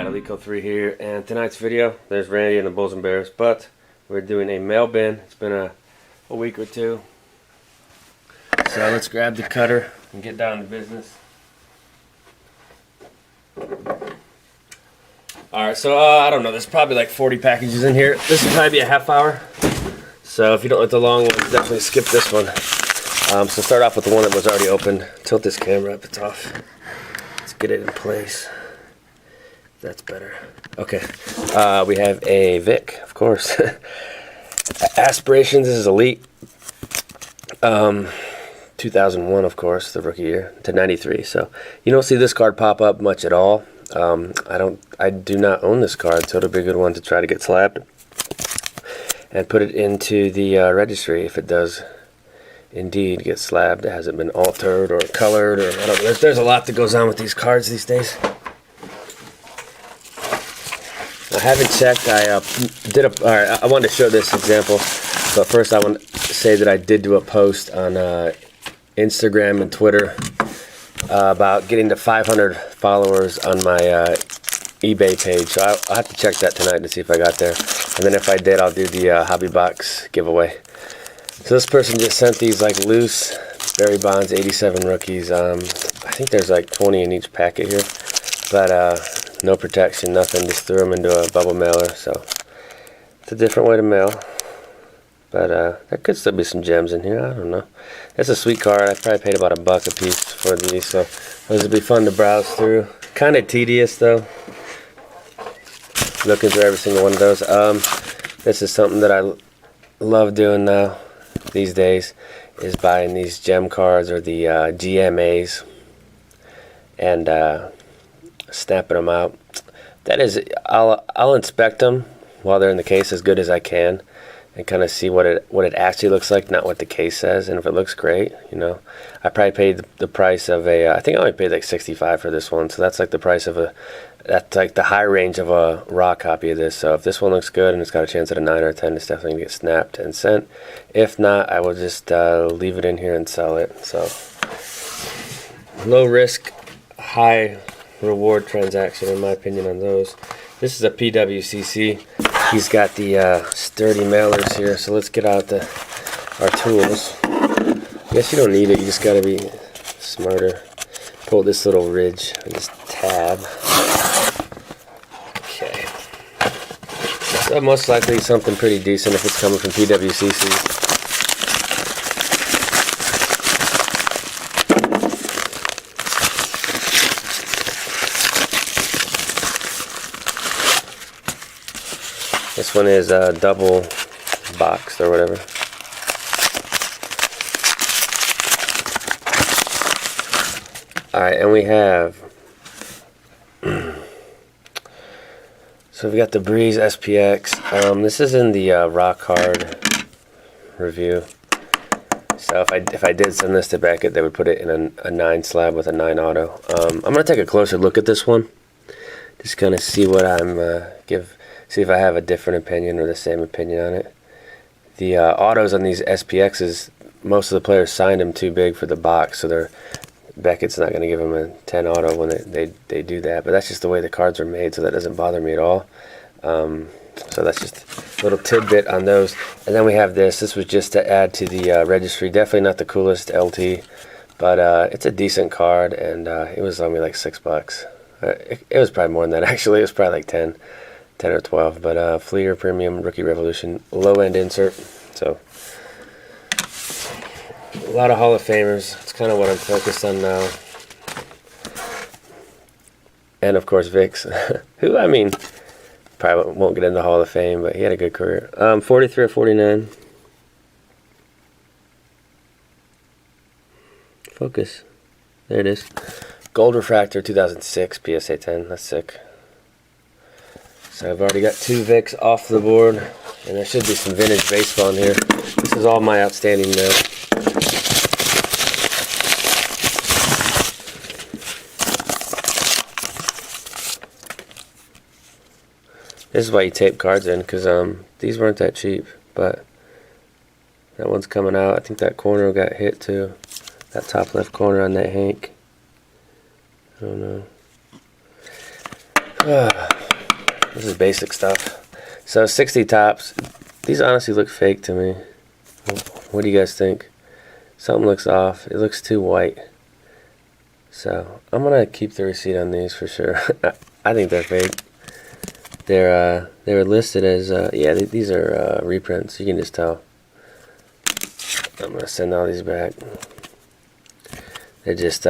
Lico 3 here, and tonight's video, there's Randy and the Bulls and Bears, but we're doing a mail bin. It's been a week or two, so let's grab the cutter and get down to business. Alright, so I don't know, there's probably like 40 packages in here. This will probably be a half hour, so if you don't like the long one, definitely skip this one. So start off with the one that was already opened. Tilt this camera up, it's off. Let's get it in place. That's better. Okay, we have a Vicks, of course. Aspirations, this is Elite. 2001, of course, the rookie year, to 93. So you don't see this card pop up much at all. I do not own this card, so it'll be a good one to try to get slabbed and put it into the registry if it does indeed get slabbed. It hasn't been altered or colored, or I don't know. There's a lot that goes on with these cards these days. I haven't checked. I wanted to show this example, but first I want to say that I did do a post on Instagram and Twitter about getting to 500 followers on my eBay page. So I'll have to check that tonight to see if I got there. And then if I did, I'll do the hobby box giveaway. So this person just sent these like loose Barry Bonds 87 rookies. I think there's like 20 in each packet here, but no protection, nothing. Just threw them into a bubble mailer. So it's a different way to mail, but there could still be some gems in here. I don't know. It's a sweet card. I probably paid about $1 a piece for these, so those would be fun to browse through. Kind of tedious though, looking through every single one of those. This is something that I love doing now these days, is buying these gem cards or the GMAs and snapping them out. That is, I'll inspect them while they're in the case as good as I can and kind of see what it actually looks like, not what the case says. And if it looks great, you know, I probably paid the price of a, I think I only paid like $65 for this one, so that's like the price of that's like the high range of a raw copy of this. So if this one looks good and it's got a chance at a 9 or a 10, it's definitely gonna get snapped and sent. If not, I will just leave it in here and sell it. So low risk, high reward transaction in my opinion on those. This is a PWCC. He's got the sturdy mailers here, so let's get out our tools. I guess you don't need it, you just gotta be smarter. Pull this little ridge and this tab. Okay. So most likely something pretty decent if it's coming from PWCC. This one is double boxed or whatever. Alright, and we have so we've got the Breeze SPX. This is in the rock hard review. So if I did send this to Beckett, they would put it in a 9 slab with a 9 auto. I'm gonna take a closer look at this one. Just gonna see what see if I have a different opinion or the same opinion on it. The autos on these SPXs, most of the players signed them too big for the box, so Beckett's not going to give them a 10 auto when they do that. But that's just the way the cards are made, so that doesn't bother me at all. So that's just a little tidbit on those. And then we have this. This was just to add to the registry. Definitely not the coolest LT, but it's a decent card, and it was only like $6. It was probably more than that, actually. It was probably like 10 or 12, but Fleer Premium Rookie Revolution low-end insert. So a lot of Hall of Famers. It's kind of what I'm focused on now. And of course Vicks, who, I mean, probably won't get into Hall of Fame, but he had a good career. 43 or 49. Focus. There it is. Gold Refractor 2006 PSA 10. That's sick. So I've already got 2 Vicks off the board, and there should be some vintage baseball in here. This is all my outstanding mail. This is why you tape cards in, because these weren't that cheap, but that one's coming out. I think that corner got hit too. That top left corner on that Hank. I don't know. This is basic stuff. So 60 tops. These honestly look fake to me. What do you guys think? Something looks off. It looks too white. So I'm gonna keep the receipt on these for sure. I think they're fake. They were listed as yeah, these are reprints. You can just tell. I'm gonna send all these back. They're just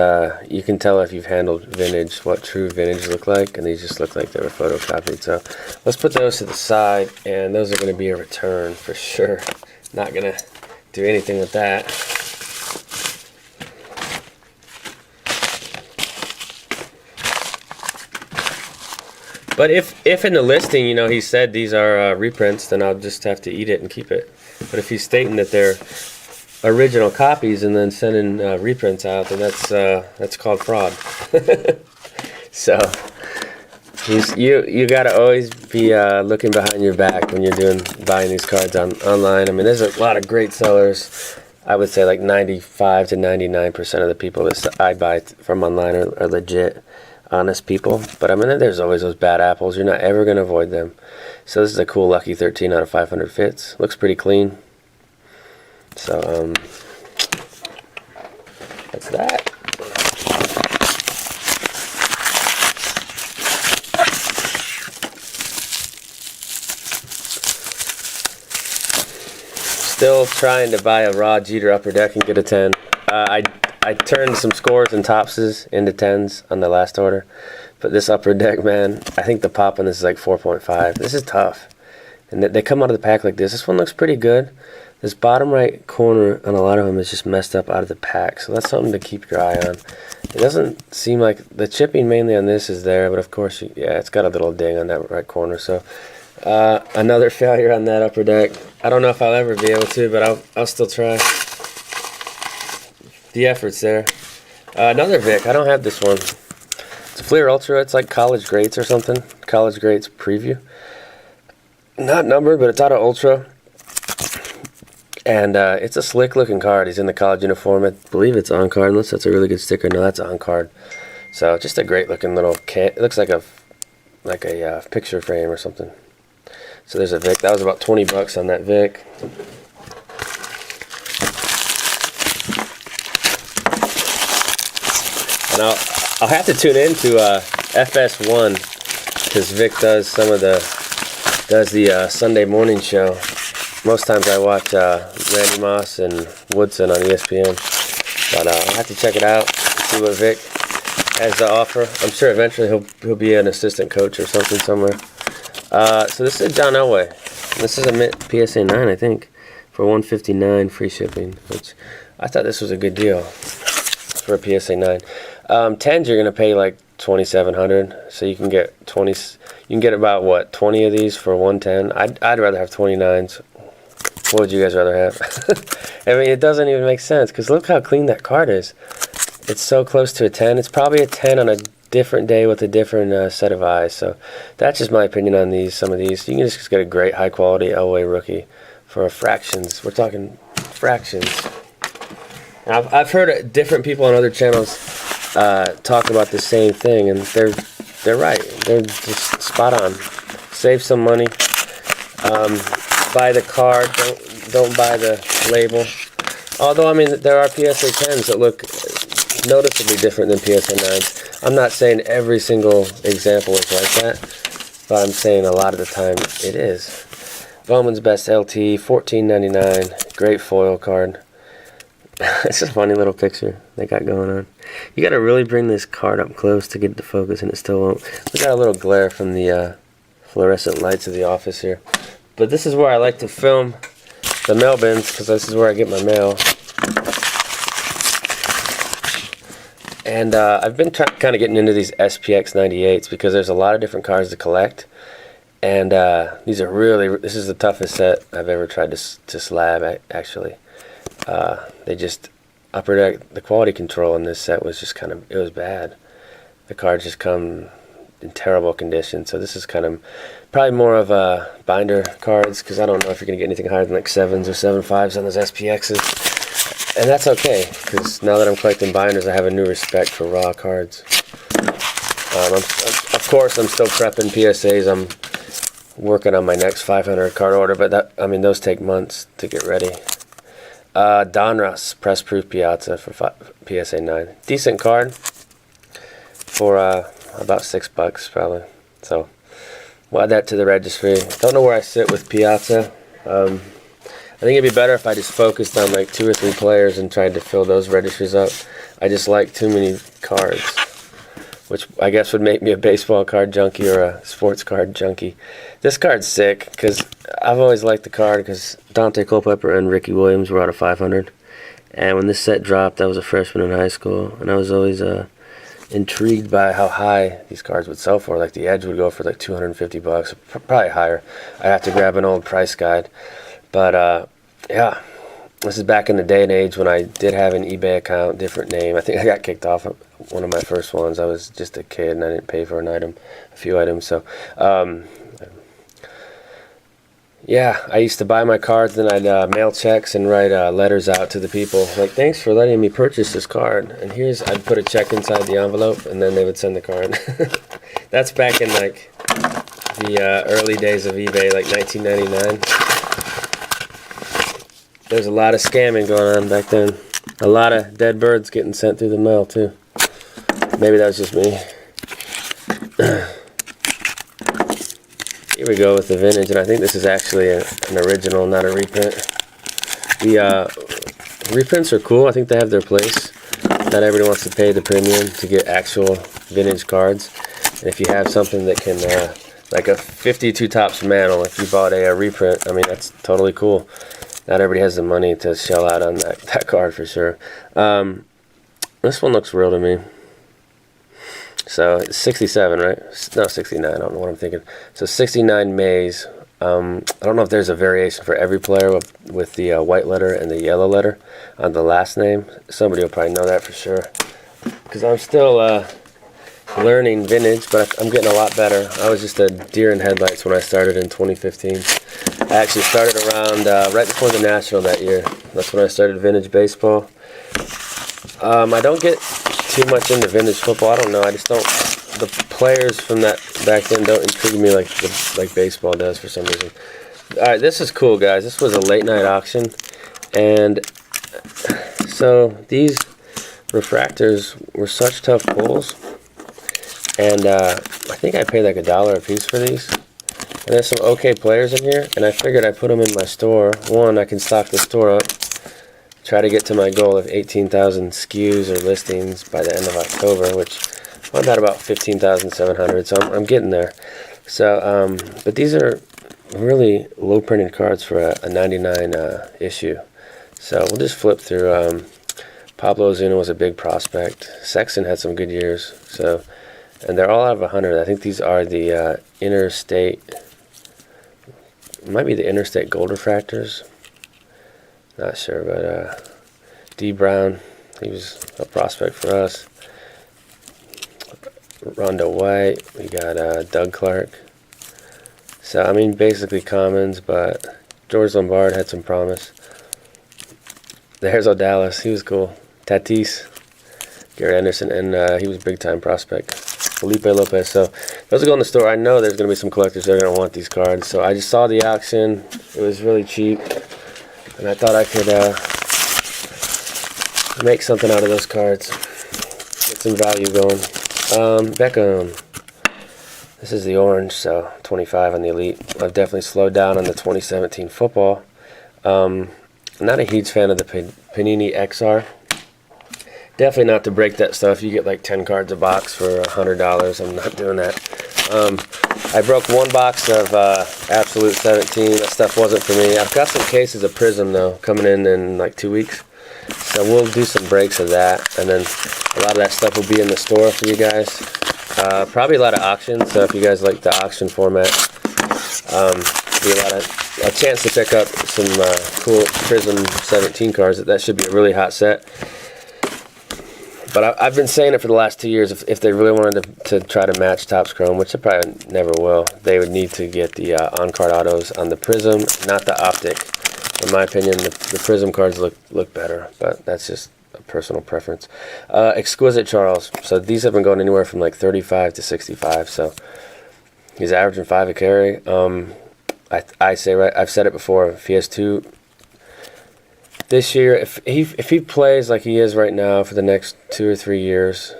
you can tell if you've handled vintage what true vintage look like, and these just look like they were photocopied. So let's put those to the side, and those are going to be a return for sure. Not gonna do anything with that. But if in the listing, you know, he said these are reprints, then I'll just have to eat it and keep it. But if he's stating that they're original copies and then sending reprints out, then that's called fraud. So you gotta always be looking behind your back when you're buying these cards online. I mean, there's a lot of great sellers. I would say like 95 to 99% of the people that I buy from online are legit, honest people. But I mean, there's always those bad apples. You're not ever gonna avoid them. So this is a cool lucky 13 out of 500 fits. Looks pretty clean. So that's that. Still trying to buy a raw Jeter upper deck and get a 10. I turned some scores and topses into 10s on the last order, but this upper deck, man, I think the pop on this is like 4.5. This is tough, and they come out of the pack like this. This one looks pretty good. This bottom right corner on a lot of them is just messed up out of the pack, so that's something to keep your eye on. It doesn't seem like the chipping mainly on this is there, but of course, yeah, it's got a little ding on that right corner. So another failure on that upper deck. I don't know if I'll ever be able to, but I'll still try. The effort's there. Another Vic. I don't have this one. It's a Fleer Ultra. It's like College Greats or something. College Greats Preview. Not numbered, but it's out of Ultra. And it's a slick looking card. He's in the college uniform. I believe it's on card, unless that's a really good sticker. No, that's on card. So just a great looking little can. It looks like a picture frame or something. So there's a Vic. That was about 20 bucks on that Vic. And I'll have to tune into FS1 because Vic does the Sunday morning show. Most times I watch Randy Moss and Woodson on ESPN, but I'll have to check it out, see what Vic has to offer. I'm sure eventually he'll be an assistant coach or something somewhere. So this is John Elway. This is a mint PSA 9, I think, for $159 free shipping, which I thought this was a good deal for a PSA 9. 10s you're gonna pay like $2,700, so you can get 20. You can get about what 20 of these for $110. I'd rather have 29s. What would you guys rather have? I mean, it doesn't even make sense because look how clean that card is. It's so close to a 10. It's probably a 10 on a different day with a different set of eyes. So that's just my opinion on these. Some of these, you can just get a great high quality Elway rookie for fractions. We're talking fractions. Now, I've heard different people on other channels talk about the same thing, and they're right. They're just spot on. Save some money. Buy the card. Don't buy the label. Although I mean, there are PSA 10s that look noticeably different than PSA 9s. I'm not saying every single example is like that, but I'm saying a lot of the time it is. Bowman's Best LT, $14.99. Great foil card. It's a funny little picture they got going on. You got to really bring this card up close to get the focus, and it still won't. We got a little glare from the fluorescent lights of the office here. But this is where I like to film the mail bins because this is where I get my mail. And I've been kind of getting into these SPX 98s because there's a lot of different cards to collect. And these are really, this is the toughest set I've ever tried to slab, actually. They just, upper deck, the quality control in this set was just kind of, it was bad. The cards just come in terrible condition. So this is kind of probably more of a binder cards because I don't know if you're going to get anything higher than like 7s or 7.5s on those SPXs. And that's okay because now that I'm collecting binders, I have a new respect for raw cards. Of course, I'm still prepping PSAs. working on my next 500 card order, but those take months to get ready. Donruss Press Proof Piazza for PSA 9. Decent card for about $6 probably. So we'll add that to the registry. Don't know where I sit with Piazza. I think it'd be better if I just focused on like 2 or 3 players and tried to fill those registries up. I just like too many cards, which I guess would make me a baseball card junkie or a sports card junkie. This card's sick because I've always liked the card because Dante Culpepper and Ricky Williams were out of 500. And when this set dropped, I was a freshman in high school, and I was always intrigued by how high these cards would sell for. Like the Edge would go for like $250, probably higher. I'd have to grab an old price guide. But yeah, this is back in the day and age when I did have an eBay account, different name. I think I got kicked off one of my first ones. I was just a kid and I didn't pay for a few items. So yeah, I used to buy my cards, then I'd mail checks and write letters out to the people. Like, thanks for letting me purchase this card. And I'd put a check inside the envelope, and then they would send the card. That's back in like the early days of eBay, like 1999. There's a lot of scamming going on back then. A lot of dead birds getting sent through the mail too. Maybe that was just me. Here we go with the vintage, and I think this is actually an original, not a reprint. The reprints are cool. I think they have their place. Not everybody wants to pay the premium to get actual vintage cards. And if you have something that can, like a 52 Topps Mantle, if you bought a reprint, I mean, that's totally cool. Not everybody has the money to shell out on that card for sure. This one looks real to me. So it's 67, right? No, 69. I don't know what I'm thinking. So 69 Mays. I don't know if there's a variation for every player with the white letter and the yellow letter on the last name. Somebody will probably know that for sure. Because I'm still learning vintage, but I'm getting a lot better. I was just a deer in headlights when I started in 2015. I actually started around right before the National that year. That's when I started vintage baseball. I don't get too much into vintage football. I don't know. I just don't. The players from that back then don't intrigue me like baseball does for some reason. All right, this is cool, guys. This was a late night auction, and so these refractors were such tough pulls, and I think I paid like $1 a piece for these. And there's some okay players in here, and I figured I'd put them in my store. One, I can stock the store up, try to get to my goal of 18,000 SKUs or listings by the end of October, which I'm at about 15,700, so I'm getting there. So, but these are really low printed cards for a 99 issue. So we'll just flip through. Pablo Ozuna was a big prospect. Sexton had some good years. So, and they're all out of 100. I think these are the interstate. It might be the interstate gold refractors. Not sure, but D. Brown, he was a prospect for us. Rondo White, we got Doug Clark. So, I mean, basically commons, but George Lombard had some promise. There's O'Dallas, he was cool. Tatis, Gary Anderson, and he was a big-time prospect. Felipe Lopez. So, those are going to the store. I know there's going to be some collectors that are going to want these cards. So, I just saw the auction. It was really cheap. And I thought I could make something out of those cards. Get some value going. Beckham. This is the orange, so 25 on the Elite. I've definitely slowed down on the 2017 football. I'm not a huge fan of the Panini XR. Definitely not to break that stuff. You get like 10 cards a box for $100. I'm not doing that. I broke one box of Absolute 17. That stuff wasn't for me. I've got some cases of Prism, though, coming in like 2 weeks. So we'll do some breaks of that. And then a lot of that stuff will be in the store for you guys. Probably a lot of auctions. So if you guys like the auction format, be a chance to pick up some cool Prism 17 cards. That should be a really hot set. But I've been saying it for the last 2 years. If they really wanted to try to match Topps Chrome, which they probably never will, they would need to get the on-card autos on the Prism, not the Optic. In my opinion, the Prism cards look better, but that's just a personal preference. Exquisite Charles. So these have been going anywhere from like 35 to 65. So He's averaging 5 a carry. I say, right, I've said it before, if he has 2 this year, if he plays like he is right now for the next 2 or 3 years,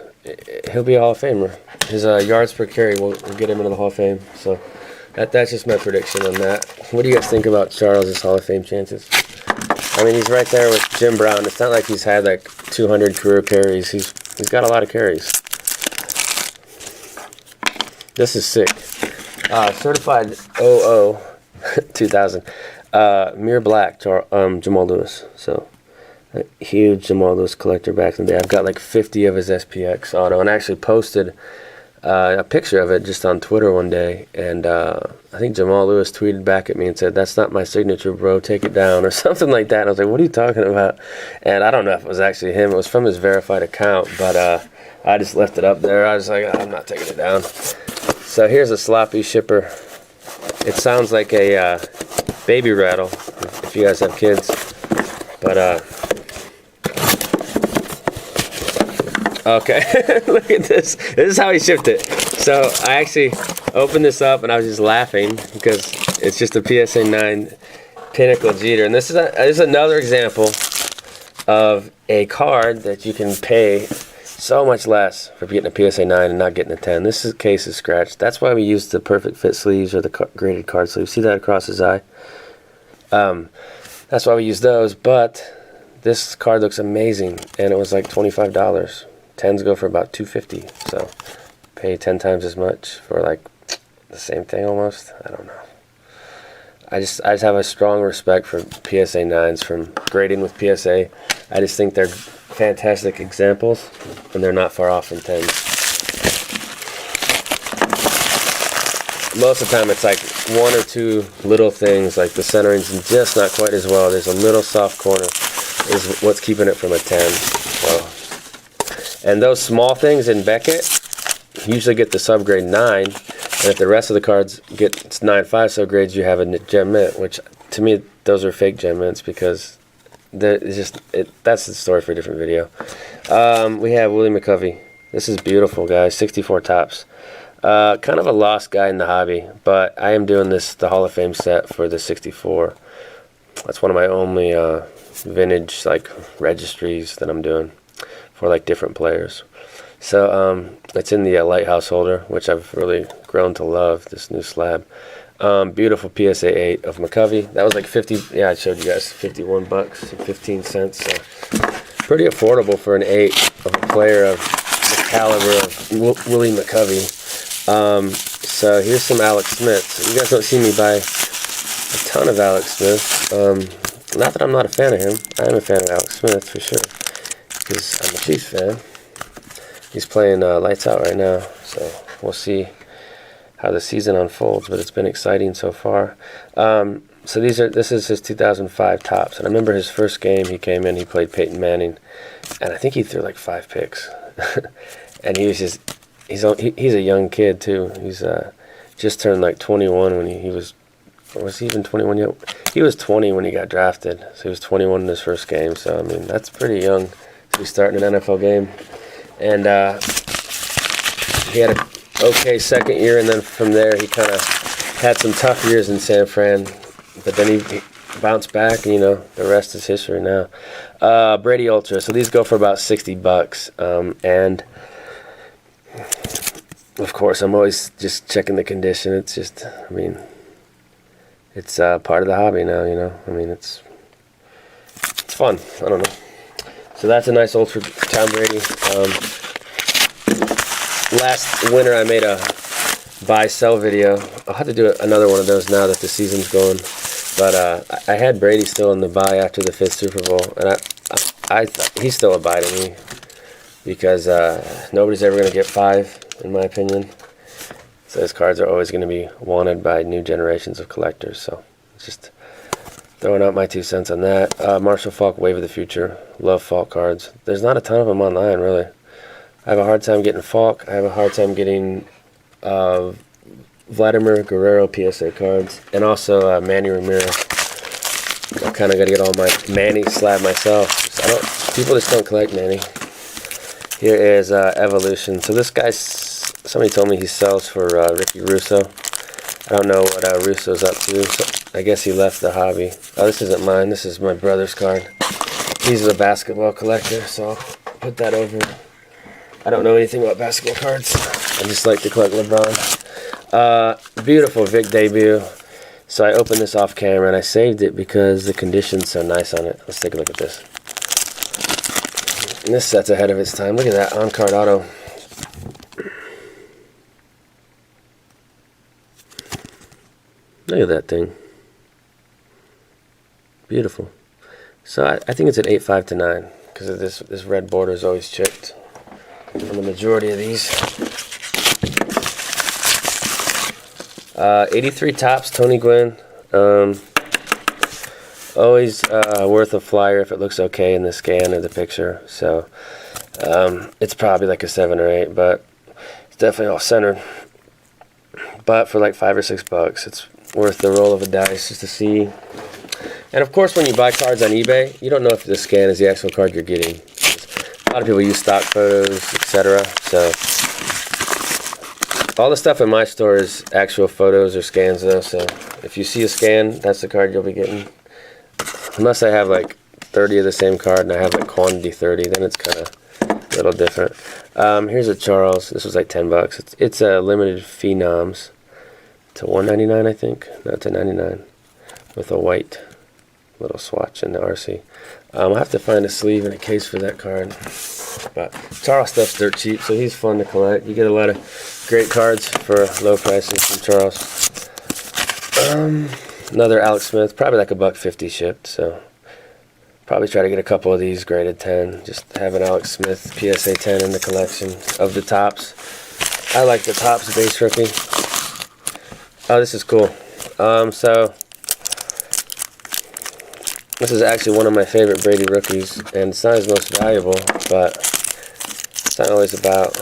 he'll be a Hall of Famer. His yards per carry will get him into the Hall of Fame. So that's just my prediction on that. What do you guys think about Charles' Hall of Fame chances? I mean, he's right there with Jim Brown. It's not like he's had like 200 career carries. He's got a lot of carries. This is sick. Certified 00 2000. Mirror Black, Jamal Lewis. So, a huge Jamal Lewis collector back in the day. I've got like 50 of his SPX auto, and I actually posted a picture of it just on Twitter one day, and I think Jamal Lewis tweeted back at me and said, "That's not my signature, bro, take it down," or something like that. And I was like, what are you talking about? And I don't know if it was actually him. It was from his verified account, but I just left it up there. I was like, I'm not taking it down. So here's a sloppy shipper. It sounds like a baby rattle if you guys have kids, but okay. Look at this. This is how he shipped it. So I actually opened this up and I was just laughing because it's just a PSA 9 Pinnacle Jeter, and this is another example of a card that you can pay so much less for getting a PSA 9 and not getting a 10. This case is scratched. That's why we use the perfect fit sleeves or the graded card sleeves. See that across his eye? That's why we use those, but this card looks amazing, and it was like $25. 10s go for about $250, so pay 10 times as much for like the same thing almost. I don't know. I just have a strong respect for PSA 9s from grading with PSA. I just think they're fantastic examples, and they're not far off from 10s. Most of the time it's like 1 or 2 little things, like the centering's just not quite as well. There's a little soft corner is what's keeping it from a 10. So, and those small things in Beckett usually get the subgrade 9, and if the rest of the cards get 9.5 subgrades, you have a gem mint, which to me those are fake gem mints because that's the story for a different video. We have Willie McCovey. This is beautiful, guys. 64 tops. Kind of a lost guy in the hobby, but I am doing the Hall of Fame set for the 64. That's one of my only vintage like registries that I'm doing for like different players. So it's in the Lighthouse holder, which I've really grown to love, this new slab. Beautiful PSA 8 of McCovey. That was like 50, yeah, I showed you guys, 51 bucks, 15 cents. So pretty affordable for an 8 of a player of the caliber of Willie McCovey. So here's some Alex Smiths. You guys don't see me buy a ton of Alex Smiths. Not that I'm not a fan of him. I am a fan of Alex Smith for sure, because I'm a Chiefs fan. He's playing lights out right now, so we'll see how the season unfolds, but it's been exciting so far. So this is his 2005 tops, and I remember his first game he came in, he played Peyton Manning, and I think he threw like 5 picks. And he was just, he's a young kid too. He's just turned like 21 when he was he even 21 yet? He was 20 when he got drafted, so he was 21 in his first game. So I mean, that's pretty young to be starting an NFL game. And he had a okay second year, and then from there he kind of had some tough years in San Fran, but then he bounced back, and the rest is history now. Brady Ultra, so these go for about 60 bucks, and of course I'm always just checking the condition. It's just, I mean, it's part of the hobby now, I mean, it's fun. I don't know. So that's a nice Ultra Tom Brady. Last winter I made a buy-sell video. I'll have to do another one of those now that the season's going. But I had Brady still in the buy after the 5th Super Bowl, and I thought he's still a buy to me because nobody's ever going to get 5, in my opinion. So his cards are always going to be wanted by new generations of collectors. So just throwing out my 2 cents on that. Marshall Faulk, Wave of the Future. Love Faulk cards. There's not a ton of them online, really. I have a hard time getting Faulk. I have a hard time getting Vladimir Guerrero PSA cards, and also Manny Ramirez. I kind of got to get all my Manny slab myself. So people just don't collect Manny. Here is Evolution. So this guy, somebody told me he sells for Ricky Russo. I don't know what Russo's up to. So I guess he left the hobby. Oh, this isn't mine. This is my brother's card. He's a basketball collector, so I'll put that over. I don't know anything about basketball cards. I just like to collect LeBron. Beautiful Vic debut. So I opened this off camera and I saved it because the condition's so nice on it. Let's take a look at this. And this set's ahead of its time. Look at that on-card auto. Look at that thing. Beautiful. So I think it's an 8.5 to 9 because of this red border is always chipped on the majority of these. 83 tops, Tony Gwynn. Always worth a flyer if it looks okay in the scan of the picture. So it's probably like a 7 or 8, but it's definitely all centered. But for like $5 or $6, it's worth the roll of a dice just to see. And of course, when you buy cards on eBay, you don't know if the scan is the actual card you're getting. A lot of people use stock photos, etc. So all the stuff in my store is actual photos or scans though. So if you see a scan, that's the card you'll be getting. Unless I have like 30 of the same card and I have like quantity 30, then it's kind of a little different. Here's a Charles. This was like $10. It's a limited Phenoms to $1.99, I think. No, to $99 with a white little swatch in the RC. I'll have to find a sleeve and a case for that card. But Charles stuff's dirt cheap, so he's fun to collect. You get a lot of great cards for low prices from Charles. Another Alex Smith, probably like $1.50 shipped, so probably try to get a couple of these graded 10. Just have an Alex Smith PSA 10 in the collection of the tops. I like the tops base rookie. Oh, this is cool. So this is actually one of my favorite Brady rookies, and it's not his most valuable, but it's not always about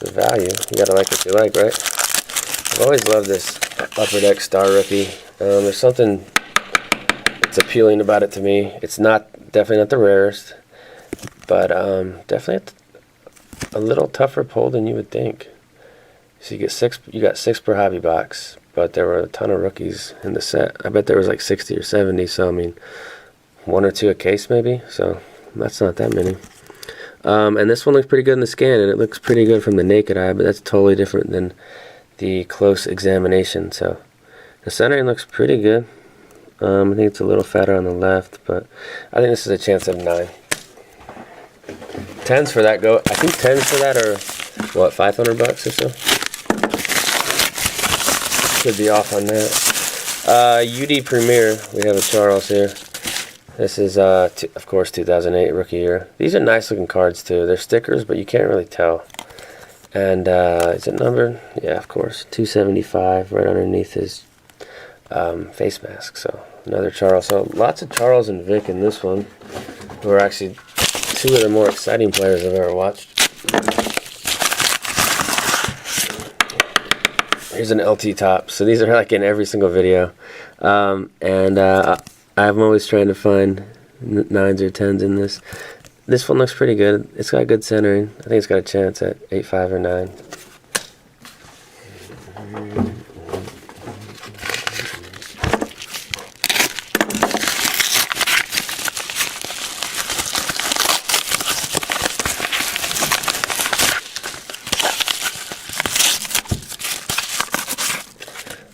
the value. You gotta like what you like, right? I've always loved this Upper Deck Star rookie. There's something that's appealing about it to me. It's definitely not the rarest, but definitely a little tougher pull than you would think. So you got six per hobby box, but there were a ton of rookies in the set. I bet there was like 60 or 70. So I mean, 1 or 2 a case maybe. So that's not that many. And this one looks pretty good in the scan, and it looks pretty good from the naked eye, but that's totally different than the close examination. So the centering looks pretty good. I think it's a little fatter on the left, but I think this is a chance of 9. 10s for that go. I think 10s for that are what, $500 or so. Could be off on that. UD Premier. We have a Charles here. This is of course 2008 rookie year. These are nice looking cards too. They're stickers, but you can't really tell. And is it numbered? Yeah, of course. 275 right underneath his face mask. So another Charles. So lots of Charles and Vic in this one, who are actually 2 of the more exciting players I've ever watched. Here's an LT top. So these are like in every single video. I'm always trying to find 9s or 10s in this. This one looks pretty good. It's got good centering. I think it's got a chance at 8.5 or 9.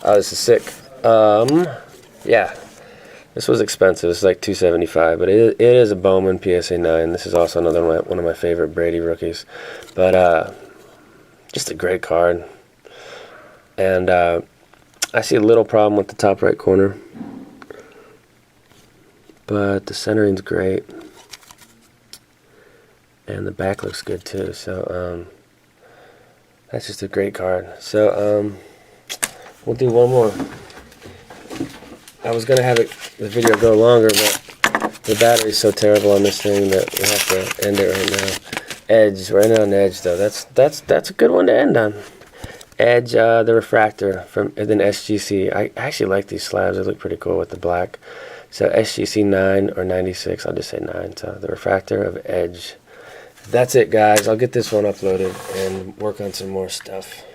Oh, this is sick. Yeah. This was expensive. This is like $275, but it is a Bowman PSA 9. This is also another one of my favorite Brady rookies. But just a great card. And I see a little problem with the top right corner, but the centering's great, and the back looks good too. So that's just a great card. So we'll do one more. I was going to have the video go longer, but the battery's so terrible on this thing that we have to end it right now. Edge, right now on Edge though. That's a good one to end on. Edge, the refractor and then SGC. I actually like these slabs. They look pretty cool with the black. So SGC 9 or 96. I'll just say 9. So the refractor of Edge. That's it, guys. I'll get this one uploaded and work on some more stuff.